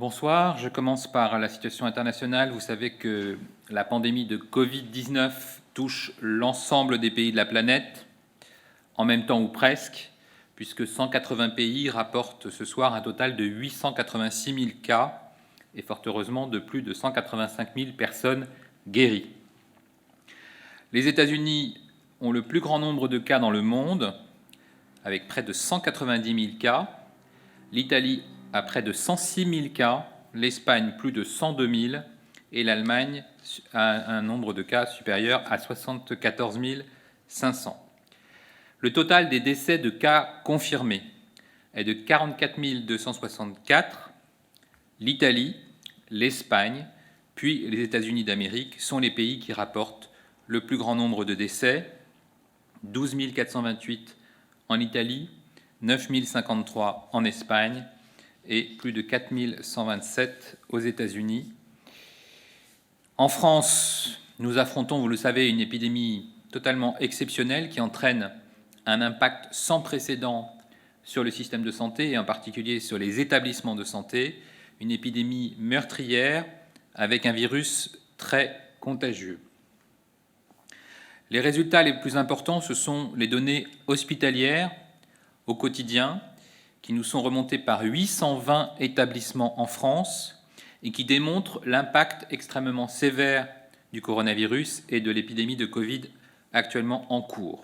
Bonsoir, je commence par la situation internationale. Vous savez que la pandémie de Covid-19 touche l'ensemble des pays de la planète, en même temps ou presque, puisque 180 pays rapportent ce soir un total de 886 000 cas, et fort heureusement de plus de 185 000 personnes guéries. Les États-Unis ont le plus grand nombre de cas dans le monde, avec près de 190 000 cas. L'Italie a près de 106 000 cas, l'Espagne plus de 102 000 et l'Allemagne a un nombre de cas supérieur à 74 500. Le total des décès de cas confirmés est de 44 264. L'Italie, l'Espagne, puis les États-Unis d'Amérique sont les pays qui rapportent le plus grand nombre de décès, 12 428 en Italie, 9 053 en Espagne et plus de 4 127 aux États-Unis. En France, nous affrontons, vous le savez, une épidémie totalement exceptionnelle qui entraîne un impact sans précédent sur le système de santé et en particulier sur les établissements de santé, une épidémie meurtrière avec un virus très contagieux. Les résultats les plus importants, ce sont les données hospitalières au quotidien, qui nous sont remontés par 820 établissements en France et qui démontrent l'impact extrêmement sévère du coronavirus et de l'épidémie de Covid actuellement en cours.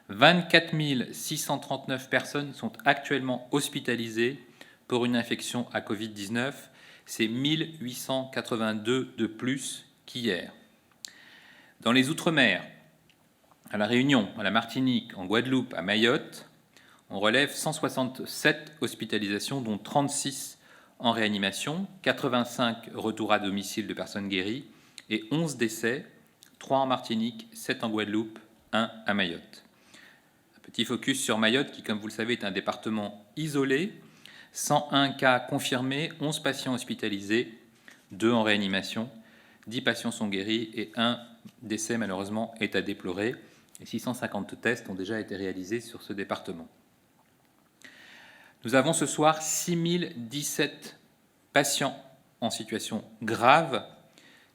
24 639 personnes sont actuellement hospitalisées pour une infection à Covid-19. C'est 1882 de plus qu'hier. Dans les Outre-mer, à La Réunion, à la Martinique, en Guadeloupe, à Mayotte, on relève 167 hospitalisations, dont 36 en réanimation, 85 retours à domicile de personnes guéries et 11 décès, 3 en Martinique, 7 en Guadeloupe, 1 à Mayotte. Un petit focus sur Mayotte, qui, comme vous le savez, est un département isolé. 101 cas confirmés, 11 patients hospitalisés, 2 en réanimation, 10 patients sont guéris et 1 décès, malheureusement, est à déplorer. Et 650 tests ont déjà été réalisés sur ce département. Nous avons ce soir 6017 patients en situation grave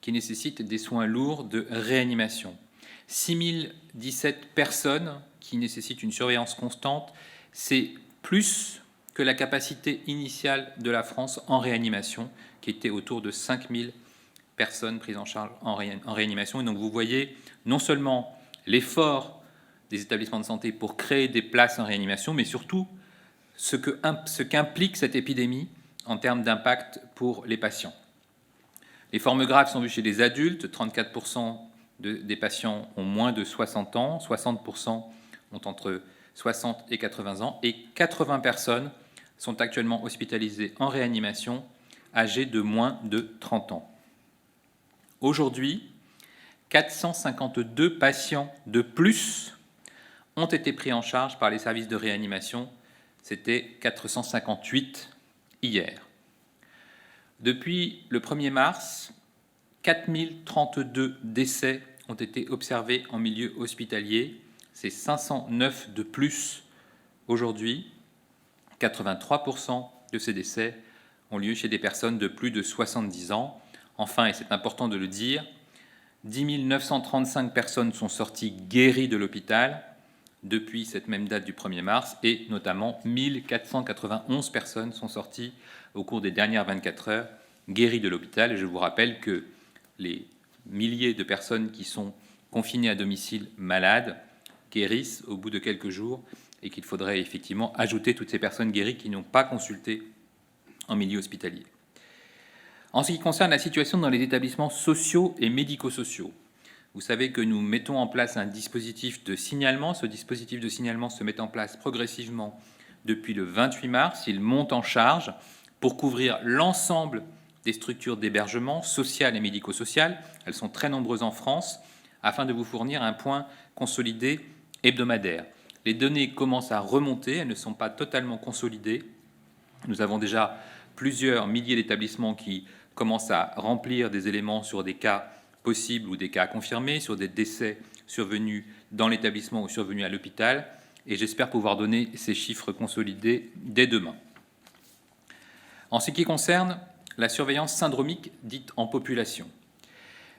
qui nécessitent des soins lourds de réanimation. 6017 personnes qui nécessitent une surveillance constante, c'est plus que la capacité initiale de la France en réanimation, qui était autour de 5000 personnes prises en charge en réanimation. Et donc vous voyez non seulement l'effort des établissements de santé pour créer des places en réanimation, mais surtout ce qu'implique cette épidémie en termes d'impact pour les patients. Les formes graves sont vues chez les adultes, 34% des patients ont moins de 60 ans, 60% ont entre 60 et 80 ans, et 80 personnes sont actuellement hospitalisées en réanimation, âgées de moins de 30 ans. Aujourd'hui, 452 patients de plus ont été pris en charge par les services de réanimation. C'était 458 hier. Depuis le 1er mars, 4032 décès ont été observés en milieu hospitalier. C'est 509 de plus aujourd'hui. 83% de ces décès ont lieu chez des personnes de plus de 70 ans. Enfin, et c'est important de le dire, 10 935 personnes sont sorties guéries de l'hôpital depuis cette même date du 1er mars, et notamment 1491 personnes sont sorties au cours des dernières 24 heures guéries de l'hôpital. Et je vous rappelle que les milliers de personnes qui sont confinées à domicile malades guérissent au bout de quelques jours, et qu'il faudrait effectivement ajouter toutes ces personnes guéries qui n'ont pas consulté en milieu hospitalier. En ce qui concerne la situation dans les établissements sociaux et médico-sociaux, vous savez que nous mettons en place un dispositif de signalement. Ce dispositif de signalement se met en place progressivement depuis le 28 mars. Il monte en charge pour couvrir l'ensemble des structures d'hébergement sociales et médico-sociales. Elles sont très nombreuses en France, afin de vous fournir un point consolidé hebdomadaire. Les données commencent à remonter, elles ne sont pas totalement consolidées. Nous avons déjà plusieurs milliers d'établissements qui commencent à remplir des éléments sur des cas possibles ou des cas confirmés, sur des décès survenus dans l'établissement ou survenus à l'hôpital, et j'espère pouvoir donner ces chiffres consolidés dès demain. En ce qui concerne la surveillance syndromique dite en population,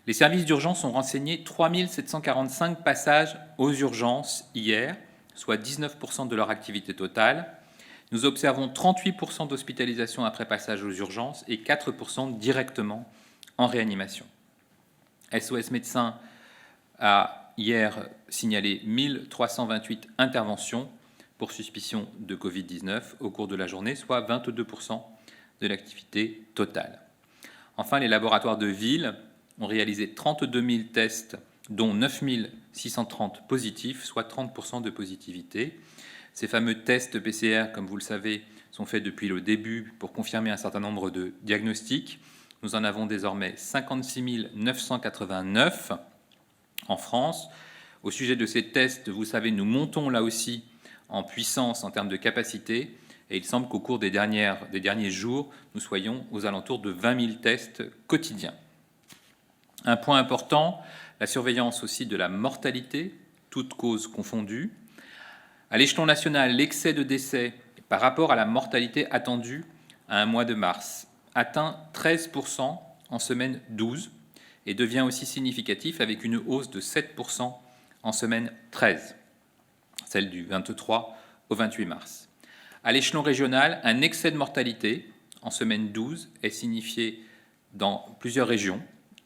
les services d'urgence ont renseigné 3 745 passages aux urgences hier, soit 19% de leur activité totale. Nous observons 38% d'hospitalisation après passage aux urgences et 4% directement en réanimation. SOS Médecins a hier signalé 1328 interventions pour suspicion de Covid-19 au cours de la journée, soit 22% de l'activité totale. Enfin, les laboratoires de ville ont réalisé 32 000 tests, dont 9 630 positifs, soit 30% de positivité. Ces fameux tests PCR, comme vous le savez, sont faits depuis le début pour confirmer un certain nombre de diagnostics. Nous en avons désormais 56 989 en France. Au sujet de ces tests, vous savez, nous montons là aussi en puissance en termes de capacité, et il semble qu'au cours des derniers jours, nous soyons aux alentours de 20 000 tests quotidiens. Un point important, la surveillance aussi de la mortalité, toutes causes confondues. À l'échelon national, l'excès de décès par rapport à la mortalité attendue à un mois de mars atteint 13% en semaine 12 et devient aussi significatif avec une hausse de 7% en semaine 13, celle du 23 au 28 mars. À l'échelon régional, un excès de mortalité en semaine 12 est signifié dans plusieurs régions,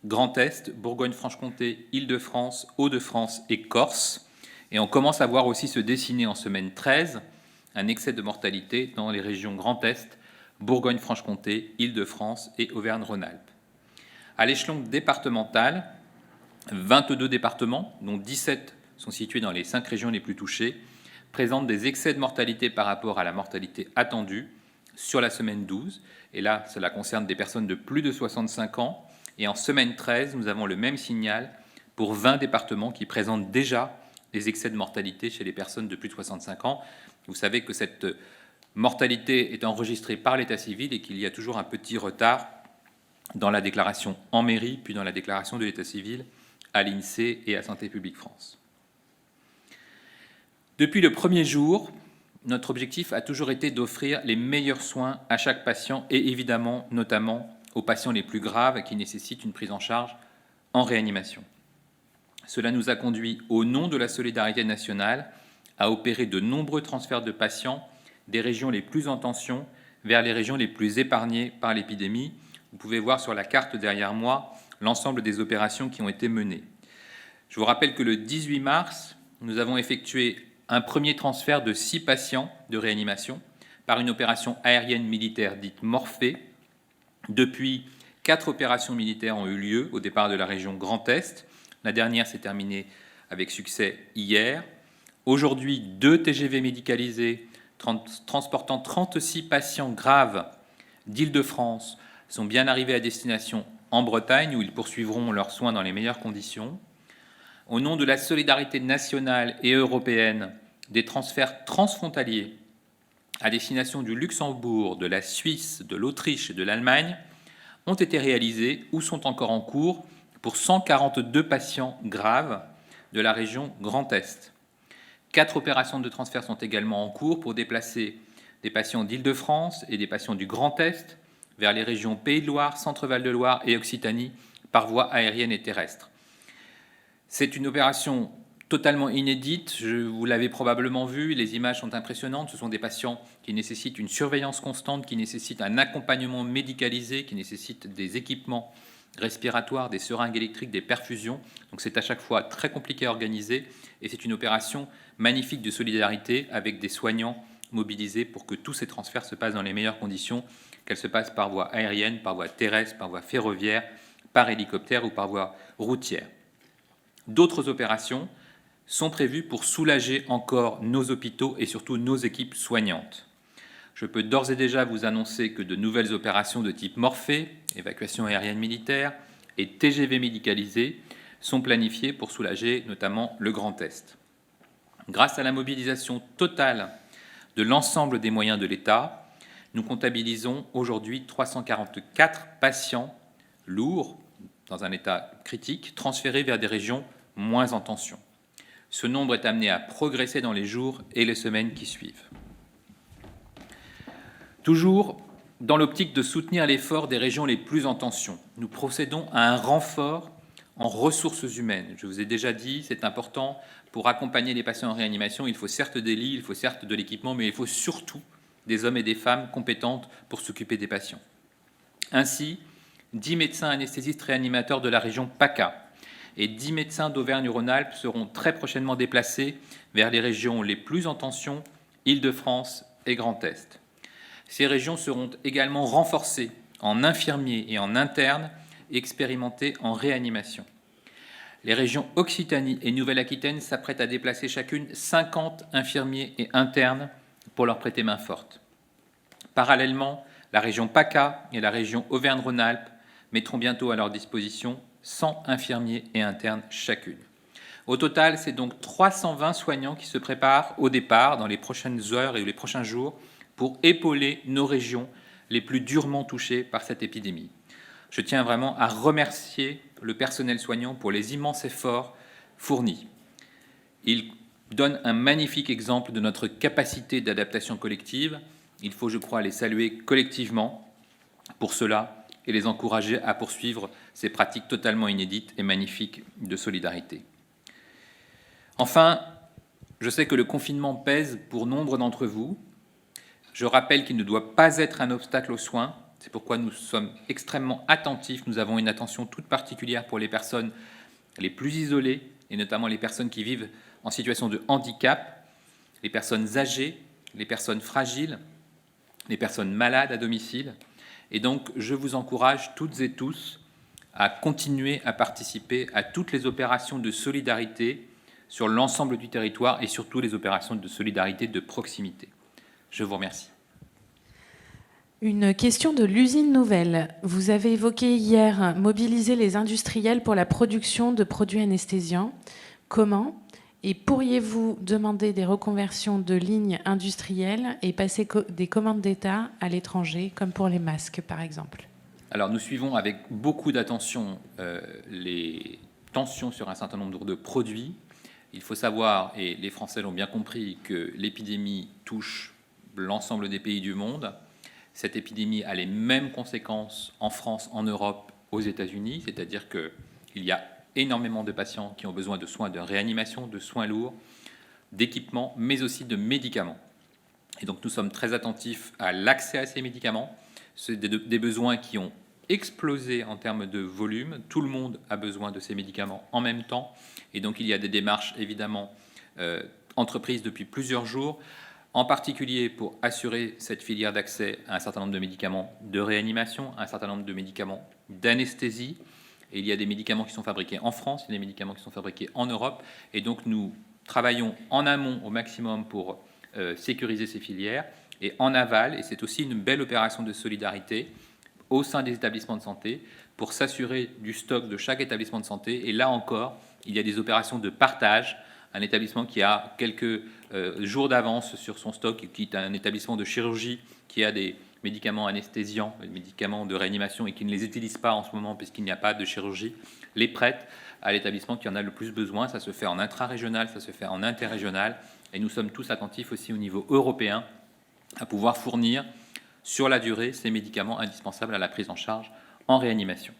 Grand Est, Bourgogne-Franche-Comté, Île-de-France, Hauts-de-France et Corse. Et on commence à voir aussi se dessiner en semaine 13 un excès de mortalité dans les régions Grand Est, Bourgogne-Franche-Comté, Île-de-France et Auvergne-Rhône-Alpes. À l'échelon départemental, 22 départements, dont 17 sont situés dans les 5 régions les plus touchées, présentent des excès de mortalité par rapport à la mortalité attendue sur la semaine 12. Et là, cela concerne des personnes de plus de 65 ans. Et en semaine 13, nous avons le même signal pour 20 départements qui présentent déjà des excès de mortalité chez les personnes de plus de 65 ans. Vous savez que cette mortalité est enregistrée par l'état civil et qu'il y a toujours un petit retard dans la déclaration en mairie, puis dans la déclaration de l'état civil à l'INSEE et à Santé publique France. Depuis le premier jour, notre objectif a toujours été d'offrir les meilleurs soins à chaque patient et évidemment, notamment, aux patients les plus graves qui nécessitent une prise en charge en réanimation. Cela nous a conduit, au nom de la solidarité nationale, à opérer de nombreux transferts de patients des régions les plus en tension vers les régions les plus épargnées par l'épidémie. Vous pouvez voir sur la carte derrière moi l'ensemble des opérations qui ont été menées. Je vous rappelle que le 18 mars, nous avons effectué un premier transfert de 6 patients de réanimation par une opération aérienne militaire dite Morphée. Depuis, 4 opérations militaires ont eu lieu au départ de la région Grand Est. La dernière s'est terminée avec succès hier. Aujourd'hui, 2 TGV médicalisés transportant 36 patients graves d'Île-de-France sont bien arrivés à destination en Bretagne, où ils poursuivront leurs soins dans les meilleures conditions. Au nom de la solidarité nationale et européenne, des transferts transfrontaliers à destination du Luxembourg, de la Suisse, de l'Autriche et de l'Allemagne ont été réalisés ou sont encore en cours pour 142 patients graves de la région Grand Est. 4 opérations de transfert sont également en cours pour déplacer des patients d'Île-de-France et des patients du Grand Est vers les régions Pays de Loire, Centre-Val de Loire et Occitanie par voie aérienne et terrestre. C'est une opération totalement inédite, vous l'avez probablement vu, les images sont impressionnantes, ce sont des patients qui nécessitent une surveillance constante, qui nécessitent un accompagnement médicalisé, qui nécessitent des équipements respiratoires, des seringues électriques, des perfusions, donc c'est à chaque fois très compliqué à organiser et c'est une opération magnifique de solidarité avec des soignants mobilisés pour que tous ces transferts se passent dans les meilleures conditions, qu'elles se passent par voie aérienne, par voie terrestre, par voie ferroviaire, par hélicoptère ou par voie routière. D'autres opérations sont prévues pour soulager encore nos hôpitaux et surtout nos équipes soignantes. Je peux d'ores et déjà vous annoncer que de nouvelles opérations de type Morphée, évacuation aérienne militaire, et TGV médicalisés sont planifiées pour soulager notamment le Grand Est. Grâce à la mobilisation totale de l'ensemble des moyens de l'État, nous comptabilisons aujourd'hui 344 patients lourds, dans un état critique, transférés vers des régions moins en tension. Ce nombre est amené à progresser dans les jours et les semaines qui suivent. Toujours dans l'optique de soutenir l'effort des régions les plus en tension, nous procédons à un renfort en ressources humaines. Je vous ai déjà dit, c'est important, pour accompagner les patients en réanimation, il faut certes des lits, il faut certes de l'équipement, mais il faut surtout des hommes et des femmes compétentes pour s'occuper des patients. Ainsi, 10 médecins anesthésistes réanimateurs de la région PACA et 10 médecins d'Auvergne-Rhône-Alpes seront très prochainement déplacés vers les régions les plus en tension, Île-de-France et Grand Est. Ces régions seront également renforcées en infirmiers et en internes expérimentés en réanimation. Les régions Occitanie et Nouvelle-Aquitaine s'apprêtent à déplacer chacune 50 infirmiers et internes pour leur prêter main forte. Parallèlement, la région PACA et la région Auvergne-Rhône-Alpes mettront bientôt à leur disposition 100 infirmiers et internes chacune. Au total, c'est donc 320 soignants qui se préparent au départ dans les prochaines heures et les prochains jours pour épauler nos régions les plus durement touchées par cette épidémie. Je tiens vraiment à remercier le personnel soignant pour les immenses efforts fournis. Il donne un magnifique exemple de notre capacité d'adaptation collective. Il faut, je crois, les saluer collectivement pour cela et les encourager à poursuivre ces pratiques totalement inédites et magnifiques de solidarité. Enfin, je sais que le confinement pèse pour nombre d'entre vous. Je rappelle qu'il ne doit pas être un obstacle aux soins. C'est pourquoi nous sommes extrêmement attentifs. Nous avons une attention toute particulière pour les personnes les plus isolées, et notamment les personnes qui vivent en situation de handicap, les personnes âgées, les personnes fragiles, les personnes malades à domicile. Et donc, je vous encourage toutes et tous à continuer à participer à toutes les opérations de solidarité sur l'ensemble du territoire et surtout les opérations de solidarité de proximité. Je vous remercie. Une question de l'usine Nouvelle. Vous avez évoqué hier mobiliser les industriels pour la production de produits anesthésiants. Comment ? Et pourriez-vous demander des reconversions de lignes industrielles et passer des commandes d'État à l'étranger, comme pour les masques, par exemple ? Alors, nous suivons avec beaucoup d'attention les tensions sur un certain nombre de produits. Il faut savoir, et les Français l'ont bien compris, que l'épidémie touche l'ensemble des pays du monde. Cette épidémie a les mêmes conséquences en France, en Europe, aux États-Unis, c'est-à-dire qu'il y a énormément de patients qui ont besoin de soins de réanimation, de soins lourds, d'équipements, mais aussi de médicaments. Et donc nous sommes très attentifs à l'accès à ces médicaments. C'est des besoins qui ont explosé en termes de volume. Tout le monde a besoin de ces médicaments en même temps. Et donc il y a des démarches évidemment entreprises depuis plusieurs jours, en particulier pour assurer cette filière d'accès à un certain nombre de médicaments de réanimation, à un certain nombre de médicaments d'anesthésie. Et il y a des médicaments qui sont fabriqués en France, il y a des médicaments qui sont fabriqués en Europe. Et donc nous travaillons en amont au maximum pour sécuriser ces filières. Et en aval, et c'est aussi une belle opération de solidarité au sein des établissements de santé pour s'assurer du stock de chaque établissement de santé. Et là encore, il y a des opérations de partage. Un établissement qui a quelques jours d'avance sur son stock, qui est un établissement de chirurgie qui a des médicaments anesthésiants, des médicaments de réanimation et qui ne les utilise pas en ce moment puisqu'il n'y a pas de chirurgie, les prête à l'établissement qui en a le plus besoin. Ça se fait en intra-régional, ça se fait en interrégional. Et nous sommes tous attentifs aussi au niveau européen à pouvoir fournir sur la durée ces médicaments indispensables à la prise en charge en réanimation.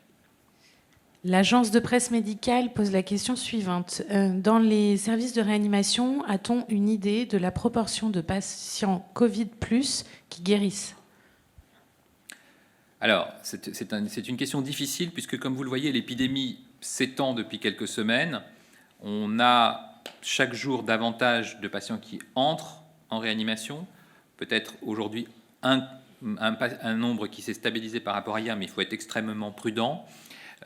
L'agence de presse médicale pose la question suivante. Dans les services de réanimation, a-t-on une idée de la proportion de patients Covid+ qui guérissent ? Alors, c'est une question difficile puisque, comme vous le voyez, l'épidémie s'étend depuis quelques semaines. On a chaque jour davantage de patients qui entrent en réanimation. Peut-être aujourd'hui un nombre qui s'est stabilisé par rapport à hier, mais il faut être extrêmement prudent.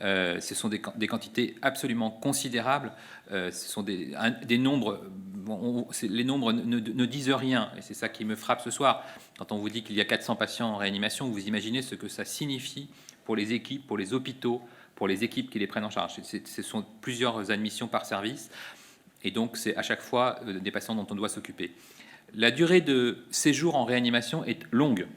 Ce sont des quantités absolument considérables. Ce sont des nombres. Les nombres ne disent rien, et c'est ça qui me frappe ce soir. Quand on vous dit qu'il y a 400 patients en réanimation, vous imaginez ce que ça signifie pour les équipes, pour les hôpitaux, pour les équipes qui les prennent en charge. Ce sont plusieurs admissions par service, et donc c'est à chaque fois des patients dont on doit s'occuper. La durée de séjour en réanimation est longue.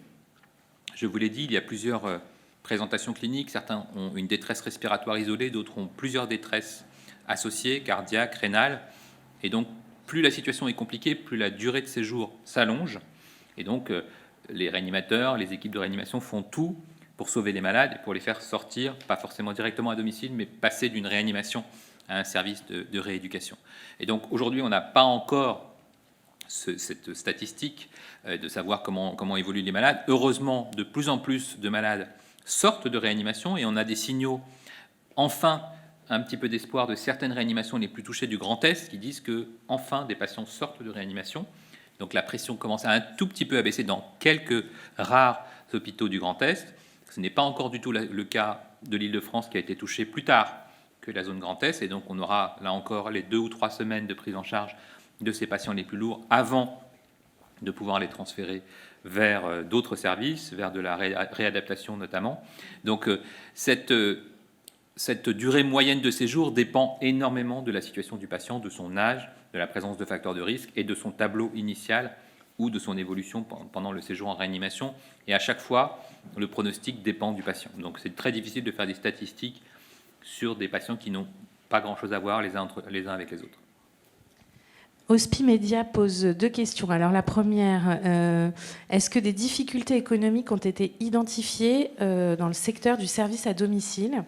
Je vous l'ai dit, il y a plusieurs présentations cliniques. Certains ont une détresse respiratoire isolée, d'autres ont plusieurs détresses associées, cardiaques, rénales. Et donc, plus la situation est compliquée, plus la durée de séjour s'allonge. Et donc, les réanimateurs, les équipes de réanimation font tout pour sauver les malades et pour les faire sortir, pas forcément directement à domicile, mais passer d'une réanimation à un service de rééducation. Et donc aujourd'hui, on n'a pas encore cette statistique de savoir comment évoluent les malades. Heureusement, de plus en plus de malades sortent de réanimation et on a des signaux, enfin, un petit peu d'espoir de certaines réanimations les plus touchées du Grand Est qui disent que, enfin, des patients sortent de réanimation. Donc la pression commence à un tout petit peu à baisser dans quelques rares hôpitaux du Grand Est. Ce n'est pas encore du tout le cas de l'Île-de-France qui a été touchée plus tard que la zone Grand Est. Et donc on aura là encore les 2 ou 3 semaines de prise en charge de ces patients les plus lourds avant de pouvoir les transférer vers d'autres services, vers de la réadaptation notamment. Donc cette durée moyenne de séjour dépend énormément de la situation du patient, de son âge, de la présence de facteurs de risque et de son tableau initial ou de son évolution pendant le séjour en réanimation. Et à chaque fois, le pronostic dépend du patient. Donc c'est très difficile de faire des statistiques sur des patients qui n'ont pas grand-chose à voir les uns avec les autres. Hospimédia pose 2 questions. Alors la première, est-ce que des difficultés économiques ont été identifiées dans le secteur du service à domicile ?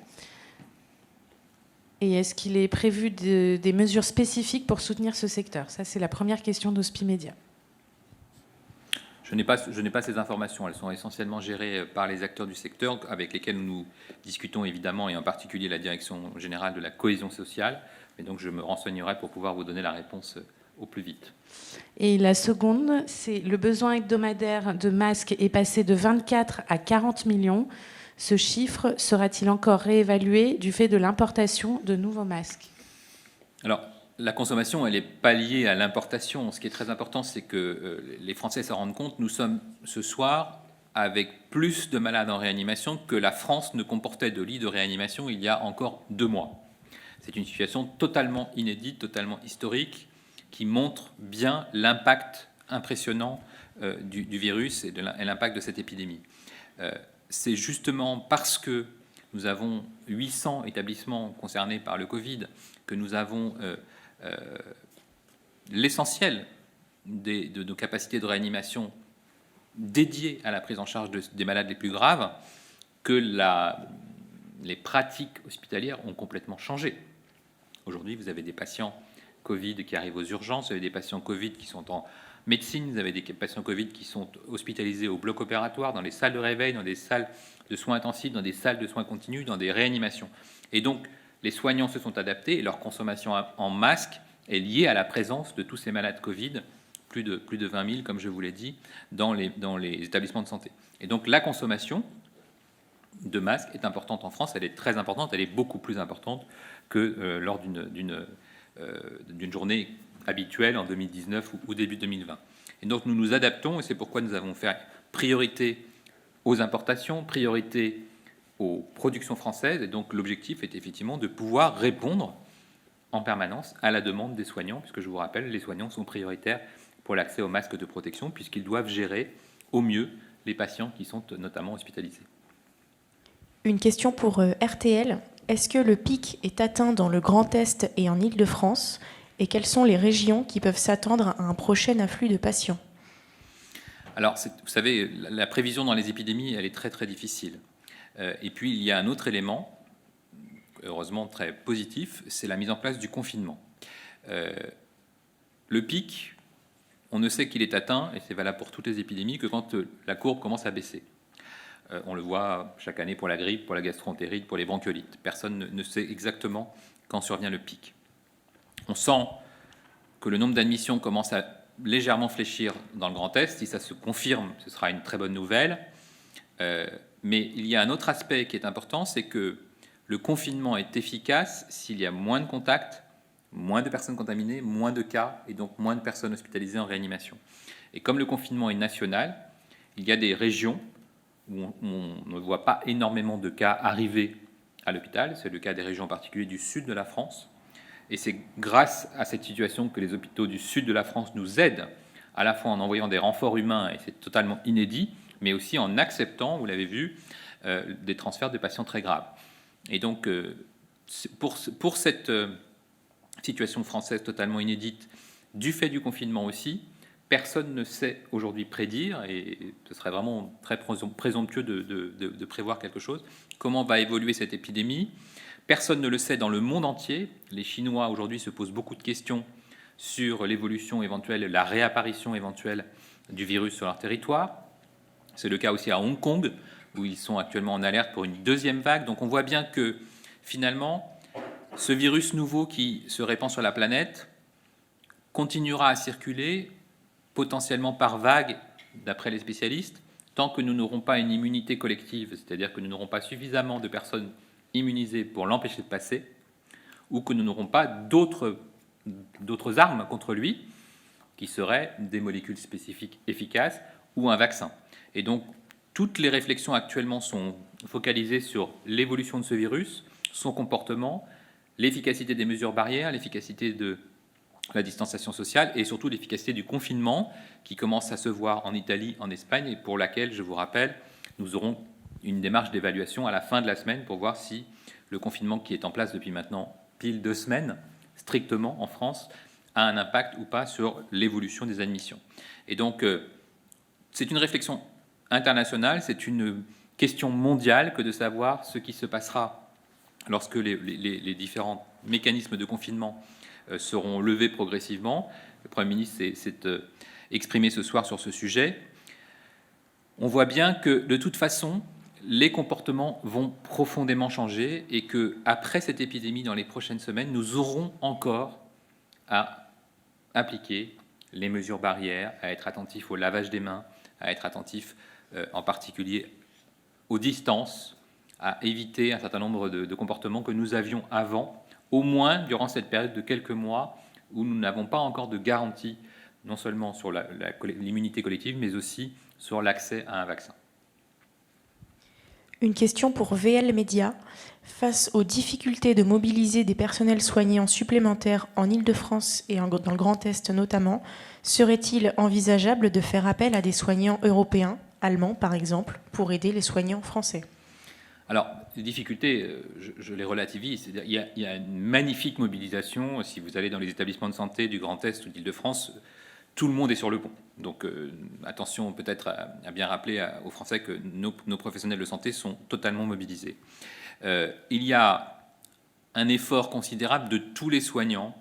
Et est-ce qu'il est prévu des mesures spécifiques pour soutenir ce secteur ? Ça, c'est la première question d'Hospimédia. Je n'ai pas ces informations. Elles sont essentiellement gérées par les acteurs du secteur avec lesquels nous discutons évidemment, et en particulier la Direction générale de la cohésion sociale. Et donc je me renseignerai pour pouvoir vous donner la réponse au plus vite. Et la seconde, c'est le besoin hebdomadaire de masques est passé de 24 à 40 millions. Ce chiffre sera-t-il encore réévalué du fait de l'importation de nouveaux masques ? Alors, la consommation, elle n'est pas liée à l'importation. Ce qui est très important, c'est que les Français s'en rendent compte. Nous sommes ce soir avec plus de malades en réanimation que la France ne comportait de lits de réanimation il y a encore 2 mois. C'est une situation totalement inédite, totalement historique, qui montre bien l'impact impressionnant du virus et l'impact de cette épidémie. C'est justement parce que nous avons 800 établissements concernés par le Covid que nous avons l'essentiel de nos capacités de réanimation dédiées à la prise en charge des malades les plus graves, que les pratiques hospitalières ont complètement changé. Aujourd'hui, vous avez des patients Covid qui arrivent aux urgences, vous avez des patients Covid qui sont en médecine, vous avez des patients Covid qui sont hospitalisés au bloc opératoire, dans les salles de réveil, dans des salles de soins intensifs, dans des salles de soins continus, dans des réanimations. Et donc, les soignants se sont adaptés et leur consommation en masques est liée à la présence de tous ces malades Covid, plus de 20 000, comme je vous l'ai dit, dans les établissements de santé. Et donc, la consommation de masques est importante en France, elle est très importante, elle est beaucoup plus importante que lors d'une journée habituelle en 2019 ou début 2020. Et donc nous nous adaptons, et c'est pourquoi nous avons fait priorité aux importations, priorité aux productions françaises, et donc l'objectif est effectivement de pouvoir répondre en permanence à la demande des soignants, puisque je vous rappelle, les soignants sont prioritaires pour l'accès aux masques de protection, puisqu'ils doivent gérer au mieux les patients qui sont notamment hospitalisés. Une question pour RTL. Est-ce que le pic est atteint dans le Grand Est et en Île-de-France ? Et quelles sont les régions qui peuvent s'attendre à un prochain afflux de patients ? Alors, vous savez, la prévision dans les épidémies, elle est très très difficile. Et puis, il y a un autre élément, heureusement très positif, c'est la mise en place du confinement. Le pic, on ne sait qu'il est atteint, et c'est valable pour toutes les épidémies, que quand la courbe commence à baisser. On le voit chaque année pour la grippe, pour la gastroentérite, pour les bronchiolites. Personne ne sait exactement quand survient le pic. On sent que le nombre d'admissions commence à légèrement fléchir dans le Grand Est. Si ça se confirme, ce sera une très bonne nouvelle. Mais il y a un autre aspect qui est important, c'est que le confinement est efficace s'il y a moins de contacts, moins de personnes contaminées, moins de cas et donc moins de personnes hospitalisées en réanimation. Et comme le confinement est national, il y a des régions où on ne voit pas énormément de cas arriver à l'hôpital. C'est le cas des régions en particulier du sud de la France. Et c'est grâce à cette situation que les hôpitaux du sud de la France nous aident, à la fois en envoyant des renforts humains, et c'est totalement inédit, mais aussi en acceptant, vous l'avez vu, des transferts de patients très graves. Et donc, pour cette situation française totalement inédite, du fait du confinement aussi, personne ne sait aujourd'hui prédire, et ce serait vraiment très présomptueux de prévoir quelque chose. Comment va évoluer cette épidémie? Personne ne le sait dans le monde entier. Les Chinois aujourd'hui se posent beaucoup de questions sur l'évolution éventuelle, la réapparition éventuelle du virus sur leur territoire. C'est le cas aussi à Hong Kong, où ils sont actuellement en alerte pour une deuxième vague. Donc on voit bien que finalement, ce virus nouveau qui se répand sur la planète continuera à circuler potentiellement par vague, d'après les spécialistes, tant que nous n'aurons pas une immunité collective, c'est-à-dire que nous n'aurons pas suffisamment de personnes immunisées pour l'empêcher de passer, ou que nous n'aurons pas d'autres armes contre lui, qui seraient des molécules spécifiques efficaces ou un vaccin. Et donc, toutes les réflexions actuellement sont focalisées sur l'évolution de ce virus, son comportement, l'efficacité des mesures barrières, l'efficacité de la distanciation sociale et surtout l'efficacité du confinement qui commence à se voir en Italie, en Espagne, et pour laquelle, je vous rappelle, nous aurons une démarche d'évaluation à la fin de la semaine pour voir si le confinement qui est en place depuis maintenant pile 2 semaines, strictement en France, a un impact ou pas sur l'évolution des admissions. Et donc, c'est une réflexion internationale, c'est une question mondiale que de savoir ce qui se passera lorsque les différents mécanismes de confinement seront levés progressivement. Le Premier ministre s'est exprimé ce soir sur ce sujet. On voit bien que, de toute façon, les comportements vont profondément changer et qu'après cette épidémie, dans les prochaines semaines, nous aurons encore à appliquer les mesures barrières, à être attentifs au lavage des mains, à être attentifs en particulier aux distances, à éviter un certain nombre de comportements que nous avions avant, au moins durant cette période de quelques mois où nous n'avons pas encore de garantie, non seulement sur l'immunité collective, mais aussi sur l'accès à un vaccin. Une question pour VL Média. Face aux difficultés de mobiliser des personnels soignants supplémentaires en Île-de-France et dans le Grand Est notamment, serait-il envisageable de faire appel à des soignants européens, allemands par exemple, pour aider les soignants français ? Alors, les difficultés, je les relativise. Il y a une magnifique mobilisation. Si vous allez dans les établissements de santé du Grand Est ou d'Île-de-France, tout le monde est sur le pont. Donc, attention peut-être à bien rappeler aux Français que nos professionnels de santé sont totalement mobilisés. Il y a un effort considérable de tous les soignants,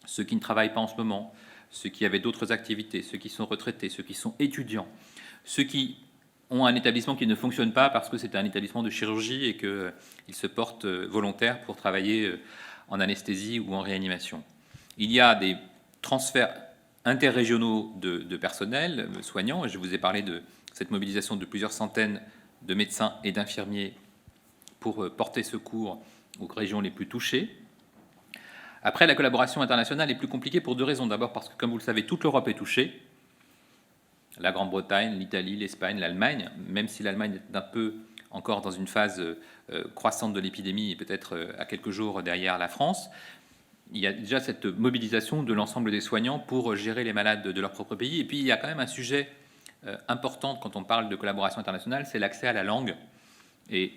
ceux qui ne travaillent pas en ce moment, ceux qui avaient d'autres activités, ceux qui sont retraités, ceux qui sont étudiants, ceux qui ont un établissement qui ne fonctionne pas parce que c'est un établissement de chirurgie et qu'ils se portent volontaires pour travailler en anesthésie ou en réanimation. Il y a des transferts interrégionaux de personnel soignants. Je vous ai parlé de cette mobilisation de plusieurs centaines de médecins et d'infirmiers pour porter secours aux régions les plus touchées. Après, la collaboration internationale est plus compliquée pour 2 raisons. D'abord parce que, comme vous le savez, toute l'Europe est touchée. La Grande-Bretagne, l'Italie, l'Espagne, l'Allemagne, même si l'Allemagne est un peu encore dans une phase croissante de l'épidémie et peut-être à quelques jours derrière la France, il y a déjà cette mobilisation de l'ensemble des soignants pour gérer les malades de leur propre pays. Et puis il y a quand même un sujet important quand on parle de collaboration internationale, c'est l'accès à la langue. Et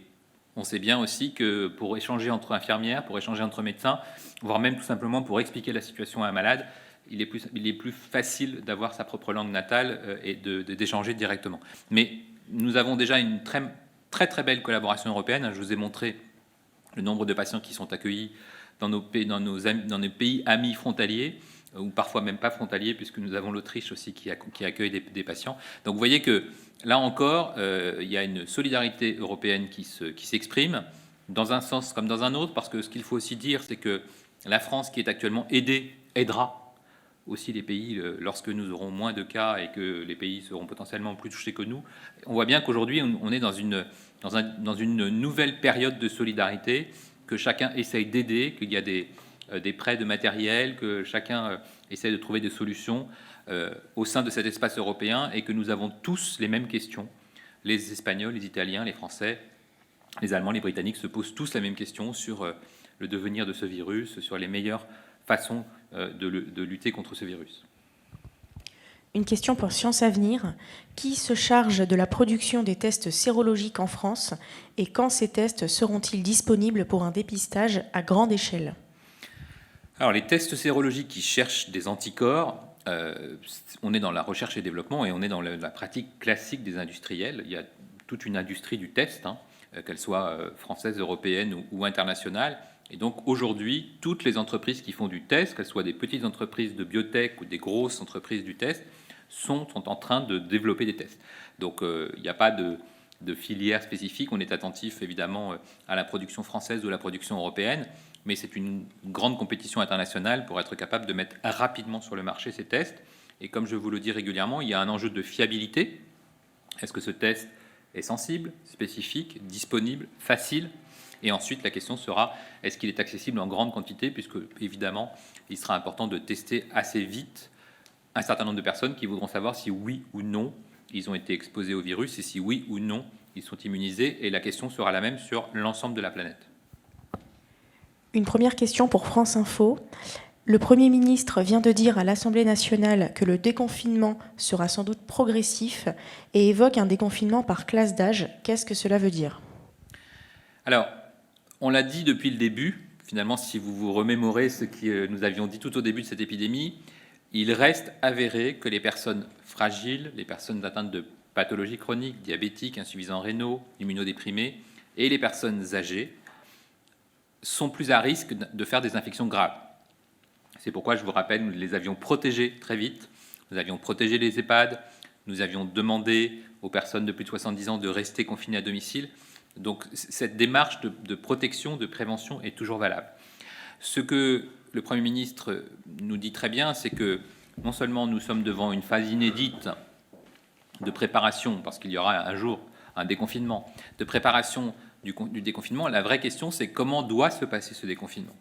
on sait bien aussi que pour échanger entre infirmières, pour échanger entre médecins, voire même tout simplement pour expliquer la situation à un malade, il est plus facile d'avoir sa propre langue natale et d'échanger directement. Mais nous avons déjà une très très belle collaboration européenne. Je vous ai montré le nombre de patients qui sont accueillis dans nos pays amis frontaliers, ou parfois même pas frontaliers, puisque nous avons l'Autriche aussi qui accueille des patients. Donc vous voyez que là encore, il y a une solidarité européenne qui s'exprime, dans un sens comme dans un autre, parce que ce qu'il faut aussi dire, c'est que la France, qui est actuellement aidée, aidera aussi les pays lorsque nous aurons moins de cas et que les pays seront potentiellement plus touchés que nous. On voit bien qu'aujourd'hui, on est dans une nouvelle période de solidarité, que chacun essaye d'aider, qu'il y a des prêts de matériel, que chacun essaie de trouver des solutions au sein de cet espace européen et que nous avons tous les mêmes questions. Les Espagnols, les Italiens, les Français, les Allemands, les Britanniques se posent tous la même question sur le devenir de ce virus, sur les meilleures façons de lutter contre ce virus. Une question pour Science Avenir. Qui se charge de la production des tests sérologiques en France et quand ces tests seront-ils disponibles pour un dépistage à grande échelle ? Alors, les tests sérologiques qui cherchent des anticorps on est dans la recherche et développement et on est dans la pratique classique des industriels. Il y a toute une industrie du test, qu'elle soit française, européenne ou internationale. Et donc aujourd'hui, toutes les entreprises qui font du test, qu'elles soient des petites entreprises de biotech ou des grosses entreprises du test, sont en train de développer des tests. Donc il n'y a pas de filière spécifique. On est attentif évidemment à la production française ou à la production européenne, mais c'est une grande compétition internationale pour être capable de mettre rapidement sur le marché ces tests. Et comme je vous le dis régulièrement, il y a un enjeu de fiabilité. Est-ce que ce test est sensible, spécifique, disponible, facile ? Et ensuite, la question sera, est-ce qu'il est accessible en grande quantité, puisque, évidemment, il sera important de tester assez vite un certain nombre de personnes qui voudront savoir si oui ou non ils ont été exposés au virus et si oui ou non ils sont immunisés. Et la question sera la même sur l'ensemble de la planète. Une première question pour France Info. Le Premier ministre vient de dire à l'Assemblée nationale que le déconfinement sera sans doute progressif et évoque un déconfinement par classe d'âge. Qu'est-ce que cela veut dire ? Alors, on l'a dit depuis le début, finalement, si vous vous remémorez ce que nous avions dit tout au début de cette épidémie, il reste avéré que les personnes fragiles, les personnes atteintes de pathologies chroniques, diabétiques, insuffisants rénaux, immunodéprimés, et les personnes âgées sont plus à risque de faire des infections graves. C'est pourquoi, je vous rappelle, nous les avions protégés très vite, nous avions protégé les EHPAD, nous avions demandé aux personnes de plus de 70 ans de rester confinées à domicile. Donc cette démarche de protection, de prévention est toujours valable. Ce que le Premier ministre nous dit très bien, c'est que non seulement nous sommes devant une phase inédite de préparation, parce qu'il y aura un jour un déconfinement, de préparation du déconfinement, la vraie question c'est comment doit se passer ce déconfinement.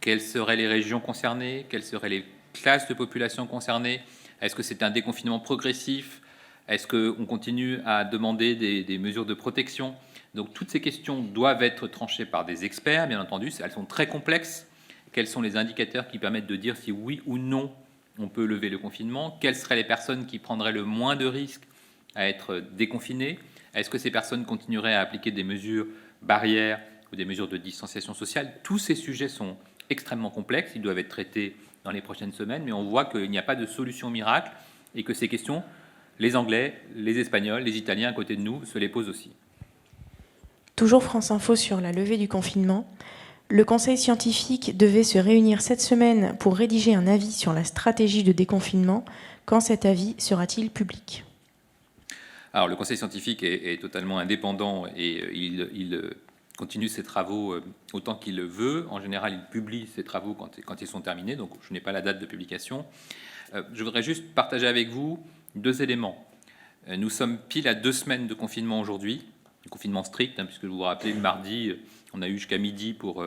Quelles seraient les régions concernées? Quelles seraient les classes de population concernées? Est-ce que c'est un déconfinement progressif? Est-ce qu'on continue à demander des mesures de protection? Donc toutes ces questions doivent être tranchées par des experts, bien entendu. Elles sont très complexes. Quels sont les indicateurs qui permettent de dire si oui ou non on peut lever le confinement? Quelles seraient les personnes qui prendraient le moins de risques à être déconfinées? Est-ce que ces personnes continueraient à appliquer des mesures barrières ou des mesures de distanciation sociale? Tous ces sujets sont extrêmement complexes. Ils doivent être traités dans les prochaines semaines, mais on voit qu'il n'y a pas de solution miracle et que ces questions, les Anglais, les Espagnols, les Italiens à côté de nous se les posent aussi. Toujours France Info sur la levée du confinement. Le Conseil scientifique devait se réunir cette semaine pour rédiger un avis sur la stratégie de déconfinement. Quand cet avis sera-t-il public ? Alors, le Conseil scientifique est totalement indépendant et il continue ses travaux autant qu'il le veut. En général, il publie ses travaux quand ils sont terminés, donc je n'ai pas la date de publication. Je voudrais juste partager avec vous 2 éléments. Nous sommes pile à 2 semaines de confinement aujourd'hui, de confinement strict, puisque vous vous rappelez, le mardi, on a eu jusqu'à midi pour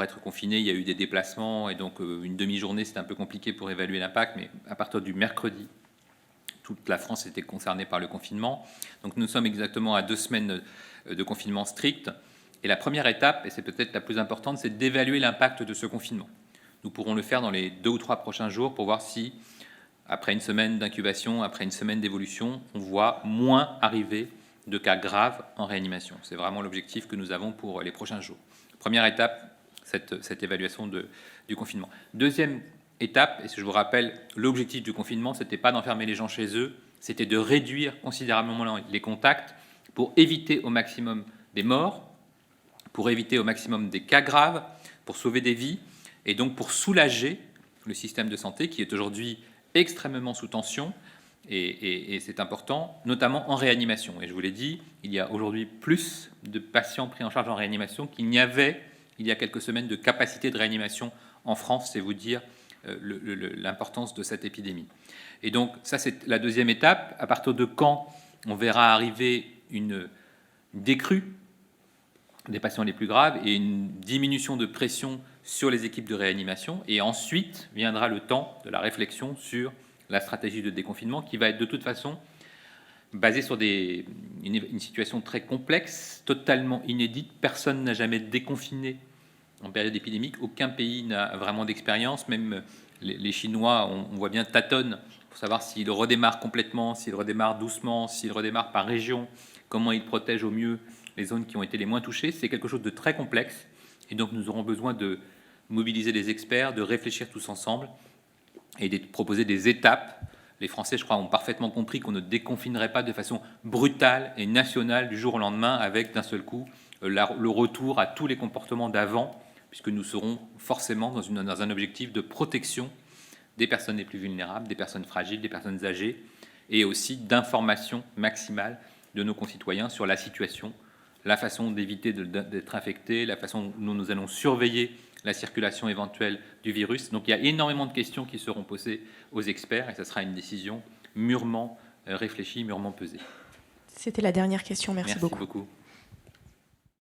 être confiné. Il y a eu des déplacements et donc une demi-journée, c'était un peu compliqué pour évaluer l'impact, mais à partir du mercredi, toute la France était concernée par le confinement. Donc nous sommes exactement à 2 semaines de confinement strict. Et la première étape, et c'est peut-être la plus importante, c'est d'évaluer l'impact de ce confinement. Nous pourrons le faire dans les 2 ou 3 prochains jours pour voir si, après une semaine d'incubation, après une semaine d'évolution, on voit moins arriver de cas graves en réanimation. C'est vraiment l'objectif que nous avons pour les prochains jours. Première étape, cette évaluation du confinement. Deuxième étape, et je vous rappelle, l'objectif du confinement, ce n'était pas d'enfermer les gens chez eux, c'était de réduire considérablement les contacts pour éviter au maximum des morts, pour éviter au maximum des cas graves, pour sauver des vies, et donc pour soulager le système de santé qui est aujourd'hui extrêmement sous tension, et c'est important, notamment en réanimation. Et je vous l'ai dit, il y a aujourd'hui plus de patients pris en charge en réanimation qu'il n'y avait, il y a quelques semaines, de capacité de réanimation en France, c'est vous dire l'importance de cette épidémie. Et donc, ça, c'est la deuxième étape. À partir de quand on verra arriver une décrue des patients les plus graves et une diminution de pression sur les équipes de réanimation. Et ensuite viendra le temps de la réflexion sur la stratégie de déconfinement qui va être de toute façon basée sur une situation très complexe, totalement inédite. Personne n'a jamais déconfiné en période épidémique. Aucun pays n'a vraiment d'expérience. Même les Chinois, on voit bien, tâtonnent pour savoir s'ils redémarrent complètement, s'ils redémarrent doucement, s'ils redémarrent par région, comment ils protègent au mieux les zones qui ont été les moins touchées. C'est quelque chose de très complexe. Et donc, nous aurons besoin de mobiliser les experts, de réfléchir tous ensemble et de proposer des étapes. Les Français, je crois, ont parfaitement compris qu'on ne déconfinerait pas de façon brutale et nationale du jour au lendemain avec d'un seul coup le retour à tous les comportements d'avant, puisque nous serons forcément dans un objectif de protection des personnes les plus vulnérables, des personnes fragiles, des personnes âgées, et aussi d'information maximale de nos concitoyens sur la situation, la façon d'éviter d'être infecté, la façon dont nous allons surveiller la circulation éventuelle du virus. Donc il y a énormément de questions qui seront posées aux experts, et ce sera une décision mûrement réfléchie, mûrement pesée. C'était la dernière question. Merci beaucoup.